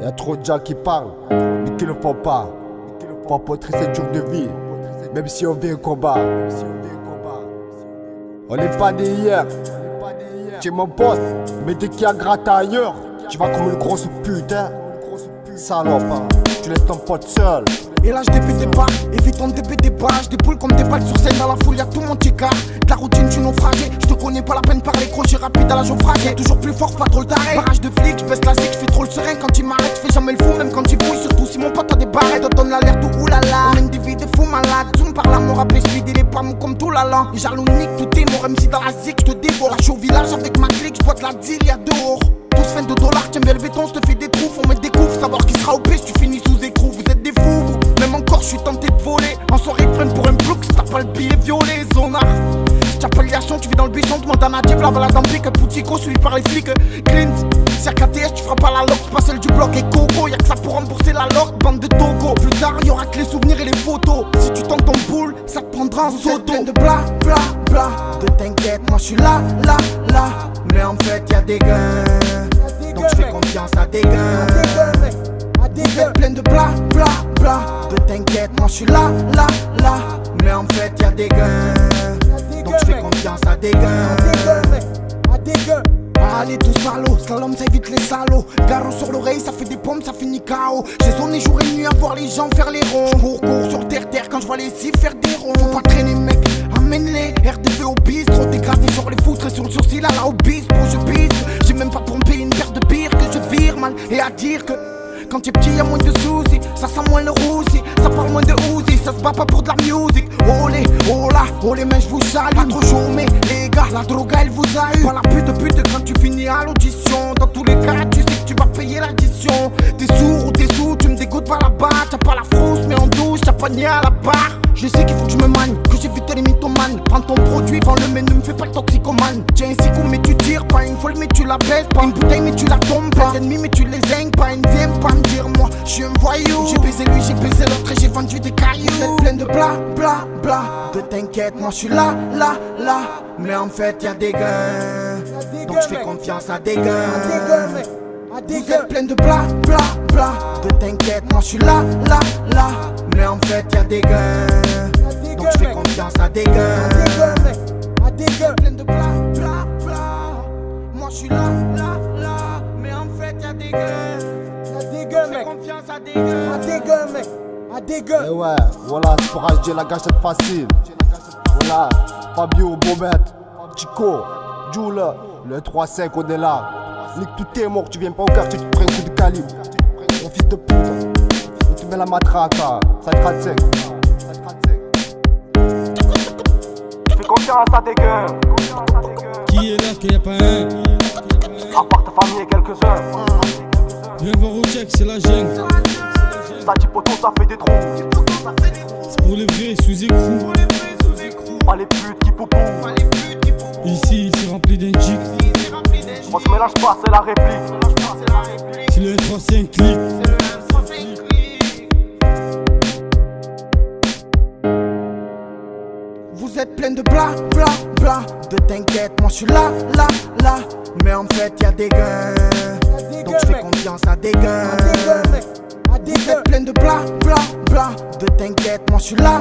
Y'a trop de gens qui parlent, mais qui le font pas. Pour apporter cette jour de vie, même si on vit un combat. On n'est pas des hier. Tu es mon pote, mais dès qu'il y a gratte ailleurs, tu vas comme une grosse pute, hein. Salope, hein. Tu laisses ton pote seul. Et là je débute des barres, évite ton début des barrages. Des boules comme des balles sur scène, dans la foule y'a tout mon ticard. De la routine du naufragé, je te connais pas la peine par les crochets rapides à la naufragée. Toujours plus fort, pas trop le taré. Barrage de flics, je baisse la zig, je fais trop le serein. Quand il m'arrête, je fais jamais le fou, même quand il bouille. Surtout si mon pote a des barrettes, on donne l'alerte ou oulala. On mène des vies de fous malades, zoom par la mort à speed, il est pas mou comme tout l'allant. Les jaloux nique, tout est mort, MC dans la zig, je te dévore. Je suis au village avec ma clique, je boite la deal, y'a dehors. 12 fins de dollars, tiens bien le béton, je te fais des trous, faut mettre des coups, savoir qui sera au pêche, tu finis sous écrou, vous êtes des fous, vous. Même encore, je suis tenté de voler, en soirée pleine pour un bloc, si t'as pas le billet violet, zonard. Si t'as pas le liation, tu vis dans le buisson, demande à Nadia, la balade en pique, Poutico, suivi par les flics, Clint. Si à KTS, tu feras pas la loc, c'est pas celle du bloc, et Coco, y'a que ça pour rembourser la loc, bande de Togo. Plus tard, y'aura que les souvenirs et les photos, si tu tentes ton boule, ça te prendra en soto. Plein de bla, bla, bla, de t'inquiète, moi je suis là, là, là, mais en fait y'a des gains. Donc je fais confiance à des gars. Vous êtes plein de bla bla bla. De t'inquiète, moi je suis là, là, là. Mais en fait y'a des gars. Donc je fais confiance à des gars. Allez tous salauds, slalom ça évite les salauds. Garrot sur l'oreille, ça fait des pommes, ça finit KO. J'ai zoné jour et nuit à voir les gens faire les ronds. Cours sur terre quand je vois les cibles faire des ronds. Faut pas traîner mec, amène-les. RDV au bis, trop dégradé sur les foutres et sur le sourcil à la obis. Pour je bise, j'ai même pas trompé une paire de bières que je vire mal. Et à dire que quand t'es petit y'a moins de soucis, ça sent moins le roussi, ça parle moins de Uzi, ça se bat pas pour de la musique. Olé, oh là, oh les mains je vous salue. Pas trop chaud mais les gars, la drogue elle vous a eu. Pas la pute quand tu finis à l'audition. Dans tous les cas tu sais que tu vas payer l'addition. T'es sourd ou t'es sous, tu me dégoûtes vers là-bas. T'as pas la frousse mais en douce, t'as pas nié à la barre. Je sais qu'il faut que je me manie, que j'évite les mythomanes. Prends ton produit, vends-le mais ne me fais pas le toxicomane. Tiens un sicou mais tu tires, pas une folle mais tu la baisses. Pas une bouteille mais tu la tombes pas. Des ennemis mais tu les zingues pas. Une viens pas me dire moi, je suis un voyou. J'ai baisé lui, j'ai baisé l'autre et j'ai vendu des cailloux. Vous êtes plein de bla bla bla. De t'inquiète, moi je suis là, là, là. Mais en fait y'a des gains. Donc je fais confiance à des gains. Vous êtes plein de bla bla bla. De t'inquiète, moi je suis là, là, là. Mais en fait y'a des gains. Donc je fais confiance à des gains. Plein de bla bla bla. Moi je suis là, là, là. Mais en fait y'a des gains. Je fais confiance à des gains. Et ouais, voilà, c'est pour acheter la gâchette facile. Voilà, Fabio, Bobette, Chico, Jules, le 3-5 on est là. Nique tout est mort, tu viens pas au quartier, tu te prends un coup de calibre. Mon fils de pute, et tu mets la matraque, ça te rate sec. Je fais confiance à des gars. Qui est là, qu'il n'y a pas un? À part ta famille et quelques-uns. Viens voir au check, c'est la jungle. Ça dit poteau, ça fait des trous. C'est pour les vrais sous écrou. Pas les putes qui poupou. Ici, c'est rempli d'un chic. On se mélange pas, c'est la réplique. C'est le 3-5 clic. Vous êtes plein de bla bla bla. De t'inquiète, moi je suis là, là, là. Mais en fait y'a des gains. Donc je fais confiance à des gains. Vous êtes plein de bla bla bla. De t'inquiète, moi je suis là.